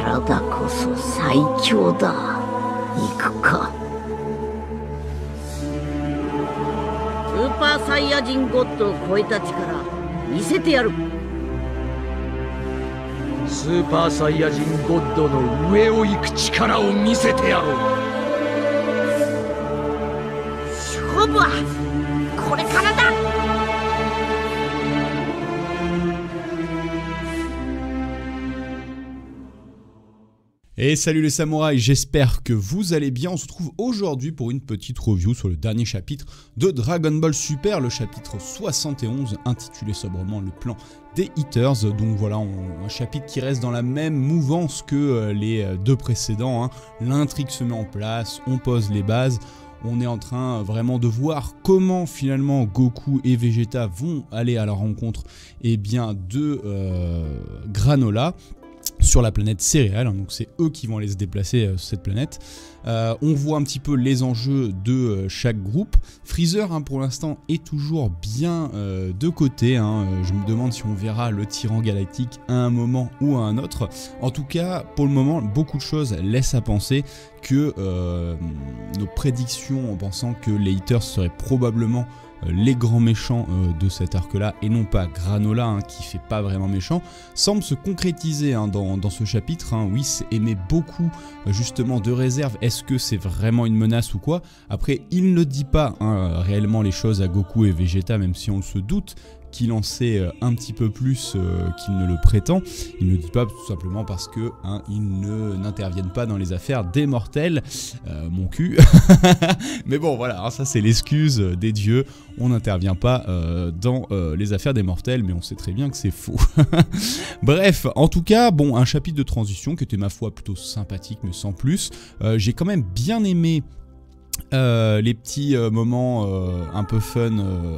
体こそ最強だ。行くか。スーパーサイヤ人ゴッドを超えた力見せてやる。スーパーサイヤ人ゴッドの上を行く力を見せてやろう。勝負はこれからだ。Et salut les samouraïs, j'espère que vous allez bien. On se retrouve aujourd'hui pour une petite review sur le dernier chapitre de Dragon Ball Super, le chapitre 71, intitulé sobrement le plan des Eaters. Donc voilà, un chapitre qui reste dans la même mouvance que les deux précédents, hein. L'intrigue se met en place, on pose les bases. On est en train vraiment de voir comment finalement Goku et Vegeta vont aller à la rencontre de Granola sur la planète céréale, donc c'est eux qui vont aller se déplacer sur cette planète. On voit un petit peu les enjeux de chaque groupe. Freezer pour l'instant est toujours bien de côté, hein. Je me demande si on verra le tyran galactique à un moment ou à un autre. En tout cas, pour le moment, beaucoup de choses laissent à penser que nos prédictions en pensant que les Eaters seraient probablement les grands méchants de cet arc-là, et non pas Granola, hein, qui fait pas vraiment méchant, semble se concrétiser, hein, dans ce chapitre. Hein. Whis émet beaucoup justement de réserves. Est-ce que c'est vraiment une menace ou quoi? Après, il ne dit pas, hein, réellement les choses à Goku et Vegeta, même si on se doute qu'il en sait un petit peu plus qu'il ne le prétend. Il ne le dit pas tout simplement parce que ils n'interviennent pas dans les affaires des mortels. Mon cul. Mais bon voilà, ça c'est l'excuse des dieux. On n'intervient pas dans les affaires des mortels, mais on sait très bien que c'est faux. Bref, en tout cas, bon, un chapitre de transition qui était ma foi plutôt sympathique, mais sans plus. J'ai quand même bien aimé les petits moments un peu fun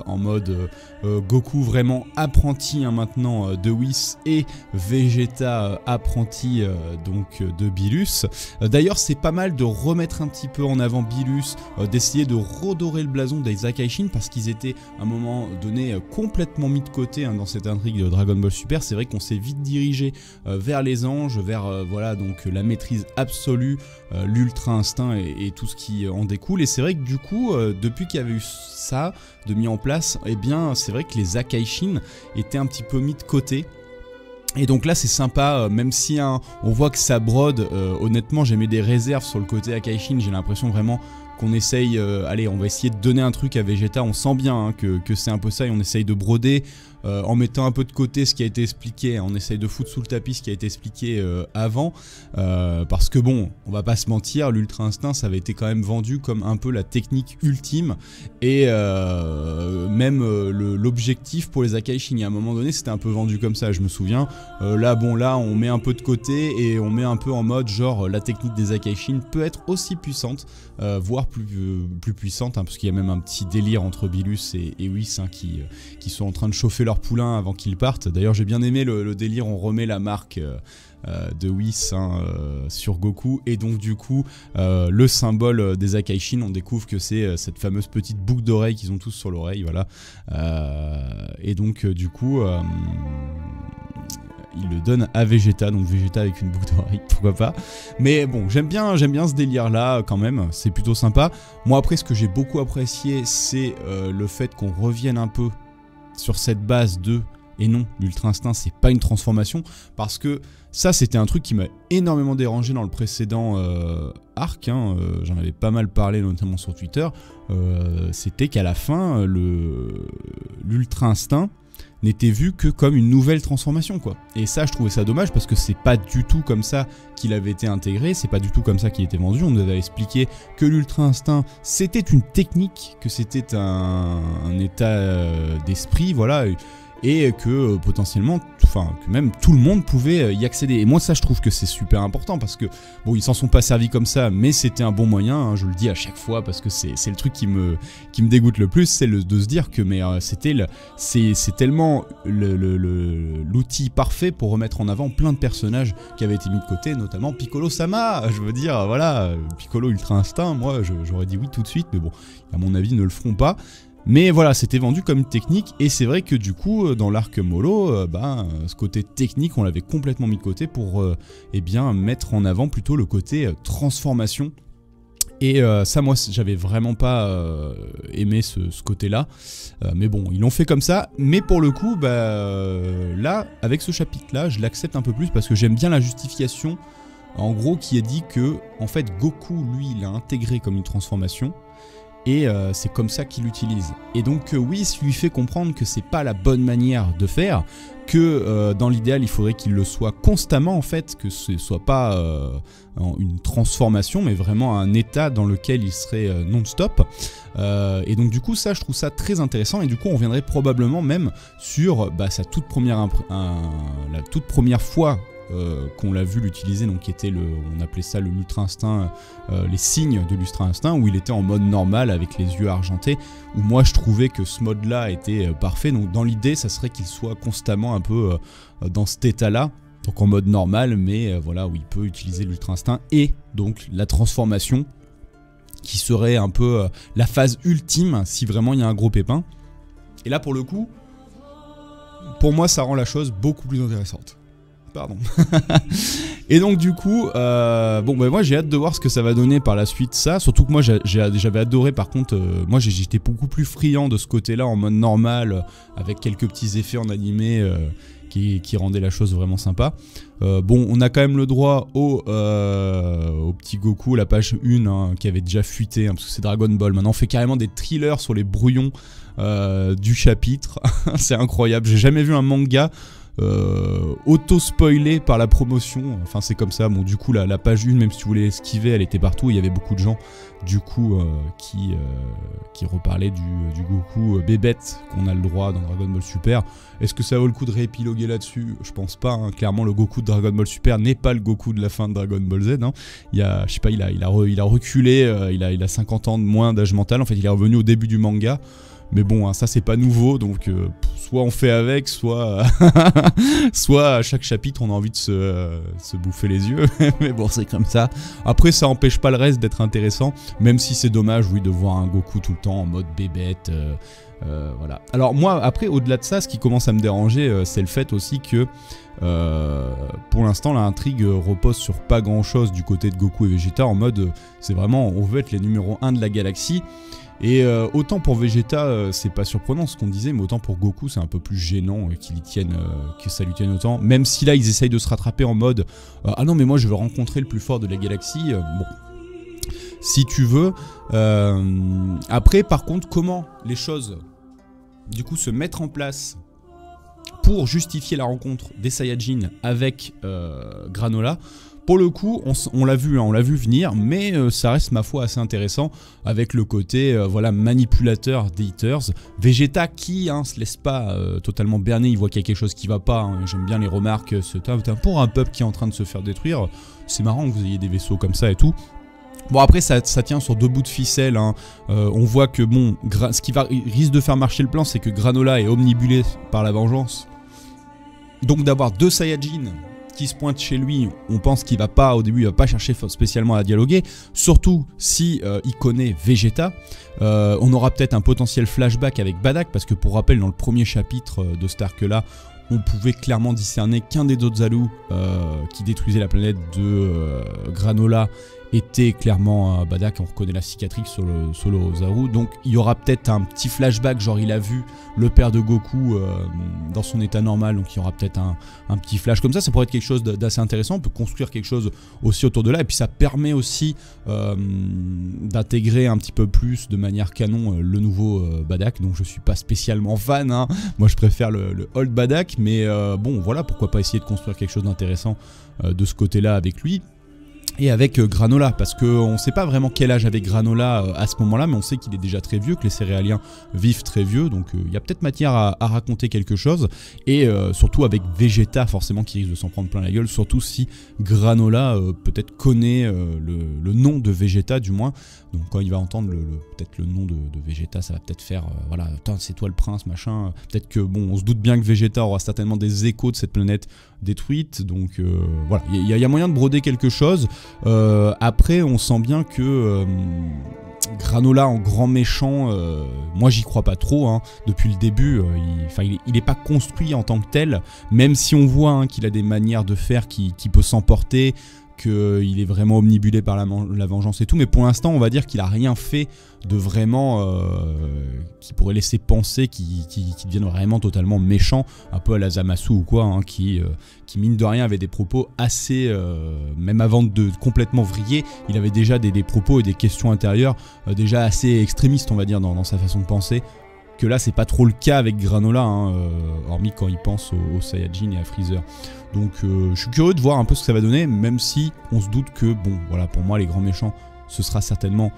en mode Goku vraiment apprenti, hein, maintenant de Whis, et Vegeta apprenti de Bilus. D'ailleurs c'est pas mal de remettre un petit peu en avant Bilus, d'essayer de redorer le blason des Zakaishin, parce qu'ils étaient à un moment donné complètement mis de côté, hein, dans cette intrigue de Dragon Ball Super. C'est vrai qu'on s'est vite dirigé vers les anges, vers voilà, donc la maîtrise absolue, l'ultra instinct et tout ce qui en découle. Et c'est vrai que du coup, depuis qu'il y avait eu ça de mis en place, eh bien c'est vrai que les Zakaishin étaient un petit peu mis de côté. Et donc là c'est sympa, même si on voit que ça brode, honnêtement j'ai mis des réserves sur le côté Akaishin. J'ai l'impression vraiment qu'on essaye, allez, on va essayer de donner un truc à Vegeta. On sent bien, hein, que c'est un peu ça, et on essaye de broder en mettant un peu de côté ce qui a été expliqué. On essaye de foutre sous le tapis ce qui a été expliqué avant, parce que bon, on va pas se mentir, l'ultra instinct ça avait été quand même vendu comme un peu la technique ultime, et même l'objectif pour les Akaishin. À un moment donné c'était un peu vendu comme ça, je me souviens. Là bon, là on met un peu de côté et on met un peu en mode genre la technique des Akaishin peut être aussi puissante, voire plus puissante, hein, parce qu'il y a même un petit délire entre Bilus et Whis, hein, qui sont en train de chauffer leur poulain avant qu'ils partent. D'ailleurs j'ai bien aimé le délire, on remet la marque de Whis, hein, sur Goku, et donc du coup le symbole des Akaishin, on découvre que c'est cette fameuse petite boucle d'oreille qu'ils ont tous sur l'oreille, voilà. Et donc du coup il le donne à Vegeta, donc Vegeta avec une boucle d'oreille, pourquoi pas. Mais bon, j'aime bien ce délire là quand même, c'est plutôt sympa. Moi après ce que j'ai beaucoup apprécié, c'est le fait qu'on revienne un peu sur cette base de, et non, l'ultra instinct c'est pas une transformation, parce que ça c'était un truc qui m'a énormément dérangé dans le précédent arc, hein, j'en avais pas mal parlé notamment sur Twitter. C'était qu'à la fin l'ultra instinct n'était vu que comme une nouvelle transformation, quoi. Et ça, je trouvais ça dommage, parce que c'est pas du tout comme ça qu'il avait été intégré, c'est pas du tout comme ça qu'il était vendu. On nous avait expliqué que l'ultra instinct c'était une technique, que c'était un état d'esprit, voilà, et que potentiellement, enfin, que même tout le monde pouvait y accéder. Et moi ça je trouve que c'est super important, parce que bon, ils s'en sont pas servis comme ça, mais c'était un bon moyen, hein, je le dis à chaque fois, parce que c'est le truc qui me dégoûte le plus, c'est de se dire que c'est tellement l'outil parfait pour remettre en avant plein de personnages qui avaient été mis de côté, notamment Piccolo-sama. Je veux dire, voilà, Piccolo Ultra Instinct, moi j'aurais dit oui tout de suite, mais bon, à mon avis ils ne le feront pas. Mais voilà, c'était vendu comme une technique, et c'est vrai que du coup, dans l'arc mollo, ce côté technique, on l'avait complètement mis de côté pour eh bien, mettre en avant plutôt le côté transformation. Et ça, moi, j'avais vraiment pas aimé ce côté-là. Mais bon, ils l'ont fait comme ça. Mais pour le coup, là, avec ce chapitre-là, je l'accepte un peu plus parce que j'aime bien la justification, en gros, qui est dit que, en fait, Goku, lui, il a intégré comme une transformation. Et c'est comme ça qu'il l'utilise. Et donc oui, ça lui fait comprendre que c'est pas la bonne manière de faire, que dans l'idéal il faudrait qu'il le soit constamment en fait, que ce soit pas une transformation mais vraiment un état dans lequel il serait non-stop. Et donc du coup ça je trouve ça très intéressant, et du coup on reviendrait probablement même sur sa toute première la toute première fois qu'on l'a vu l'utiliser, donc qui était on appelait ça le l'ultra instinct, les signes de l'ultra instinct, où il était en mode normal avec les yeux argentés, où moi je trouvais que ce mode là était parfait. Donc dans l'idée ça serait qu'il soit constamment un peu dans cet état là, donc en mode normal, mais voilà, où il peut utiliser l'ultra instinct et donc la transformation qui serait un peu la phase ultime si vraiment il y a un gros pépin. Et là pour le coup, pour moi ça rend la chose beaucoup plus intéressante. Pardon. Et donc du coup, moi j'ai hâte de voir ce que ça va donner par la suite, ça. Surtout que moi j'avais adoré, par contre, moi j'étais beaucoup plus friand de ce côté-là en mode normal, avec quelques petits effets en animé qui rendaient la chose vraiment sympa. On a quand même le droit au petit Goku, la page 1, qui avait déjà fuité, parce que c'est Dragon Ball. Maintenant on fait carrément des thrillers sur les brouillons du chapitre. C'est incroyable, j'ai jamais vu un manga auto-spoilé par la promotion, enfin c'est comme ça. Bon, du coup la page 1, même si tu voulais esquiver, elle était partout, il y avait beaucoup de gens du coup qui reparlaient du Goku bébête qu'on a le droit dans Dragon Ball Super. Est-ce que ça vaut le coup de réépiloguer là-dessus? Je pense pas, hein. Clairement le Goku de Dragon Ball Super n'est pas le Goku de la fin de Dragon Ball Z, hein. Il a, je sais pas, il a reculé, il a 50 ans de moins d'âge mental, en fait il est revenu au début du manga. Mais bon, hein, ça c'est pas nouveau, donc soit on fait avec, soit soit à chaque chapitre on a envie de se bouffer les yeux. Mais bon, c'est comme ça. Après, ça empêche pas le reste d'être intéressant, même si c'est dommage, oui, de voir un Goku tout le temps en mode bébête. Voilà. Alors moi, après, au-delà de ça, ce qui commence à me déranger, c'est le fait aussi que pour l'instant l'intrigue repose sur pas grand-chose du côté de Goku et Vegeta, en mode c'est vraiment, on veut être les numéros 1 de la galaxie. Et autant pour Vegeta c'est pas surprenant ce qu'on disait, mais autant pour Goku c'est un peu plus gênant que ça lui tienne autant. Même si là ils essayent de se rattraper en mode ah non mais moi je veux rencontrer le plus fort de la galaxie, bon, si tu veux. Après par contre, comment les choses du coup se mettre en place pour justifier la rencontre des Saiyajins avec Granola. Pour le coup, on l'a vu, hein, on l'a vu venir, mais ça reste ma foi assez intéressant avec le côté voilà, manipulateur des haters. Vegeta qui se laisse pas totalement berner, il voit qu'il y a quelque chose qui va pas, hein. J'aime bien les remarques, pour un peuple qui est en train de se faire détruire, c'est marrant que vous ayez des vaisseaux comme ça et tout. Bon après ça tient sur deux bouts de ficelle, hein. On voit que bon, ce qui risque de faire marcher le plan, c'est que Granola est omnibulé par la vengeance. Donc d'avoir deux Saiyajins qui se pointe chez lui, on pense qu'il va pas, au début il va pas chercher spécialement à dialoguer, surtout si il connaît Vegeta. On aura peut-être un potentiel flashback avec Bardock, parce que pour rappel dans le premier chapitre de cet arc là, on pouvait clairement discerner qu'un des Dozalu qui détruisait la planète de Granola était clairement Bardock. On reconnaît la cicatrice sur le Ozaru, donc il y aura peut-être un petit flashback, genre il a vu le père de Goku dans son état normal, donc il y aura peut-être un petit flash comme ça. Ça pourrait être quelque chose d'assez intéressant, on peut construire quelque chose aussi autour de là, et puis ça permet aussi d'intégrer un petit peu plus de manière canon le nouveau Bardock, donc je suis pas spécialement fan, hein. Moi je préfère le old Bardock, mais bon voilà, pourquoi pas essayer de construire quelque chose d'intéressant de ce côté là avec lui. Et avec Granola, parce qu'on ne sait pas vraiment quel âge avait Granola à ce moment-là, mais on sait qu'il est déjà très vieux, que les céréaliens vivent très vieux, donc il y a peut-être matière à raconter quelque chose, et surtout avec Vegeta forcément qui risque de s'en prendre plein la gueule, surtout si Granola peut-être connaît le nom de Vegeta du moins, donc quand il va entendre peut-être le nom de Vegeta, ça va peut-être faire, voilà, c'est toi le prince, machin, peut-être que bon, on se doute bien que Vegeta aura certainement des échos de cette planète détruite, donc voilà, il y a moyen de broder quelque chose. Après on sent bien que Granola en grand méchant, moi j'y crois pas trop, hein. Depuis le début, il est pas construit en tant que tel, même si on voit hein, qu'il a des manières de faire qui peut s'emporter, qu'il est vraiment omnibulé par la vengeance et tout, mais pour l'instant on va dire qu'il a rien fait de vraiment qui pourrait laisser penser qu'il devienne vraiment totalement méchant, un peu à la Zamasu ou quoi, hein, qui mine de rien avait des propos assez, même avant de complètement vriller, il avait déjà des propos et des questions intérieures déjà assez extrémistes on va dire dans sa façon de penser, que là c'est pas trop le cas avec Granola, hein, hormis quand il pense aux Saiyajin et à Freezer. Donc je suis curieux de voir un peu ce que ça va donner, même si on se doute que, bon, voilà, pour moi les grands méchants, ce sera certainement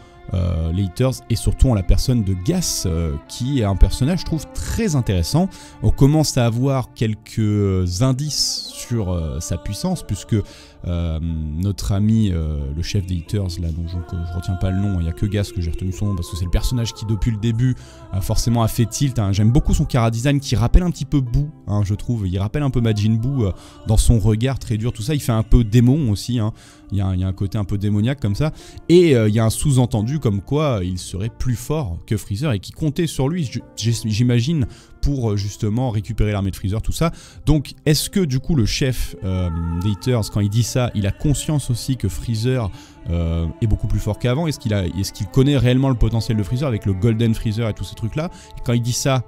les Haters, et surtout en la personne de Gas, qui est un personnage, je trouve, très intéressant. On commence à avoir quelques indices sur sa puissance, puisque notre ami, le chef des Haters, là, dont je retiens pas le nom, il n'y a que Gas que j'ai retenu son nom, parce que c'est le personnage qui, depuis le début, forcément a fait tilt, hein. J'aime beaucoup son chara-design, qui rappelle un petit peu Boo, hein, je trouve. Il rappelle un peu Majin Buu dans son regard très dur, tout ça. Il fait un peu démon aussi, hein. Il y a un côté un peu démoniaque comme ça. Et il y a un sous-entendu comme quoi il serait plus fort que Freezer et qui comptait sur lui, j'imagine, pour justement récupérer l'armée de Freezer, tout ça. Donc est-ce que du coup le chef des Haters, quand il dit ça, il a conscience aussi que Freezer est beaucoup plus fort qu'avant? Est-ce qu'il connaît réellement le potentiel de Freezer avec le Golden Freezer et tous ces trucs là? Et quand il dit ça,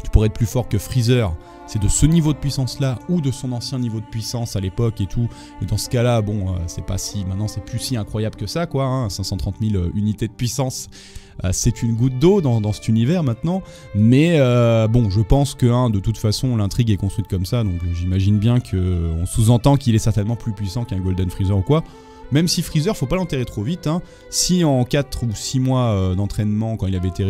tu pourrais être plus fort que Freezer, c'est de ce niveau de puissance là ou de son ancien niveau de puissance à l'époque et tout, et dans ce cas là bon c'est pas si, maintenant c'est plus si incroyable que ça quoi, hein, 530 000 unités de puissance, c'est une goutte d'eau dans cet univers maintenant, mais bon je pense que hein, de toute façon l'intrigue est construite comme ça, donc j'imagine bien qu'on sous-entend qu'il est certainement plus puissant qu'un Golden Freezer ou quoi. Même si Freezer, faut pas l'enterrer trop vite, hein. Si en 4 ou 6 mois d'entraînement, quand il avait été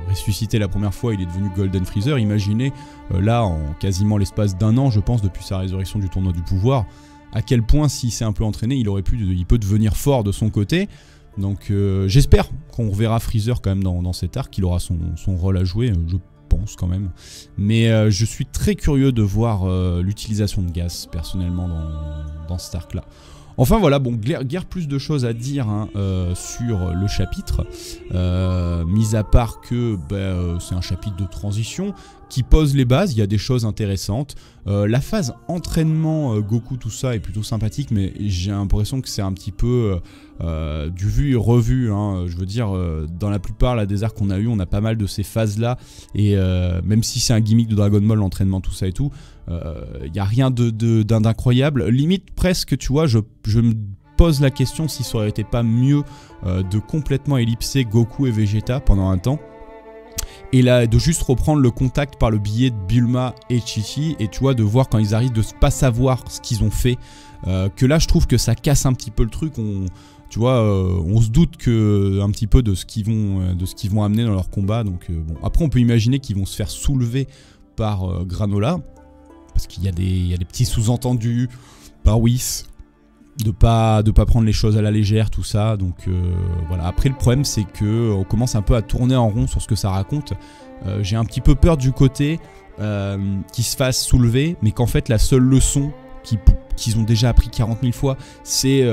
ressuscité la première fois, il est devenu Golden Freezer, imaginez là, en quasiment l'espace d'un an, je pense, depuis sa résurrection du tournoi du pouvoir, à quel point, s'il s'est un peu entraîné, il peut devenir fort de son côté. Donc j'espère qu'on reverra Freezer quand même dans cet arc, qu'il aura son rôle à jouer, je pense quand même. Mais je suis très curieux de voir l'utilisation de Gas, personnellement, dans cet arc-là. Enfin voilà, bon, guère plus de choses à dire hein, sur le chapitre, mis à part que c'est un chapitre de transition qui pose les bases, il y a des choses intéressantes. La phase entraînement Goku, tout ça est plutôt sympathique, mais j'ai l'impression que c'est un petit peu du vu et revu, hein. Je veux dire, dans la plupart là, des arcs qu'on a eu, on a pas mal de ces phases là, et même si c'est un gimmick de Dragon Ball, l'entraînement, tout ça et tout, il n'y a rien d'incroyable. Limite presque, tu vois, je me pose la question si ça aurait été pas mieux de complètement ellipser Goku et Vegeta pendant un temps. Et là, de juste reprendre le contact par le biais de Bulma et Chi-Chi, et tu vois, de voir quand ils arrivent de pas savoir ce qu'ils ont fait, que là je trouve que ça casse un petit peu le truc. Tu vois, on se doute un petit peu de ce qu'ils vont amener dans leur combat. Donc bon, après on peut imaginer qu'ils vont se faire soulever par Granola, parce qu'il y a des petits sous-entendus par Whis, de pas prendre les choses à la légère, tout ça. Donc voilà. Après le problème c'est que on commence un peu à tourner en rond sur ce que ça raconte. J'ai un petit peu peur du côté qu'ils se fassent soulever, mais qu'en fait la seule leçon qu'ils ont déjà appris 40 000 fois, c'est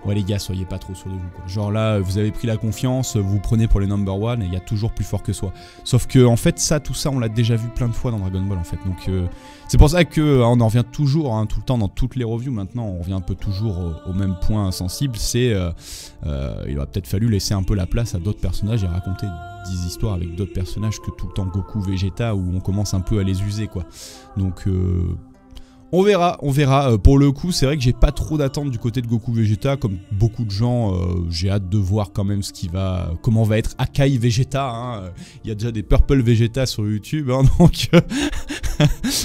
ouais les gars, soyez pas trop sûrs de vous, quoi. Genre là, vous avez pris la confiance, vous prenez pour les number one, et il y a toujours plus fort que soi. Sauf que en fait tout ça on l'a déjà vu plein de fois dans Dragon Ball en fait. Donc c'est pour ça que on en revient toujours, hein, tout le temps dans toutes les reviews maintenant, on revient un peu toujours au même point sensible, c'est il aurait peut-être fallu laisser un peu la place à d'autres personnages et raconter des histoires avec d'autres personnages que tout le temps Goku, Vegeta, où on commence un peu à les user quoi. Donc on verra. Pour le coup, c'est vrai que j'ai pas trop d'attente du côté de Goku Vegeta, comme beaucoup de gens. J'ai hâte de voir quand même comment va être Akai Vegeta. Hein. Il y a déjà des Purple Vegeta sur YouTube, hein, donc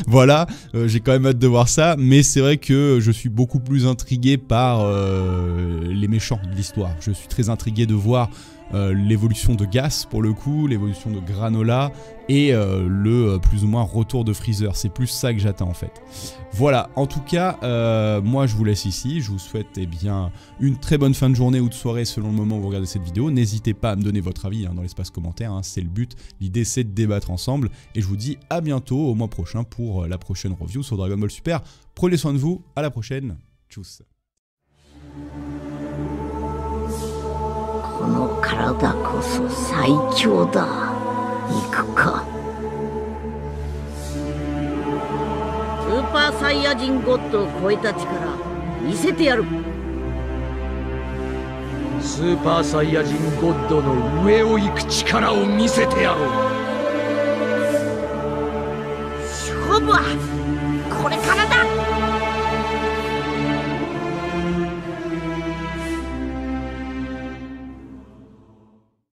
voilà. J'ai quand même hâte de voir ça, mais c'est vrai que je suis beaucoup plus intrigué par les méchants de l'histoire. Je suis très intrigué de voir l'évolution de Gas pour le coup, l'évolution de Granola et le plus ou moins retour de Freezer. C'est plus ça que j'attends en fait. Voilà, en tout cas, moi je vous laisse ici. Je vous souhaite une très bonne fin de journée ou de soirée selon le moment où vous regardez cette vidéo. N'hésitez pas à me donner votre avis dans l'espace commentaire, hein, c'est le but. L'idée c'est de débattre ensemble et je vous dis à bientôt au mois prochain pour la prochaine review sur Dragon Ball Super. Prenez soin de vous, à la prochaine, tchuss. この体こそ最強だ。行くか。スーパーサイヤ人ゴッドを超えた力見せてやる。スーパーサイヤ人ゴッドの上を行く力を見せてやろう。勝負は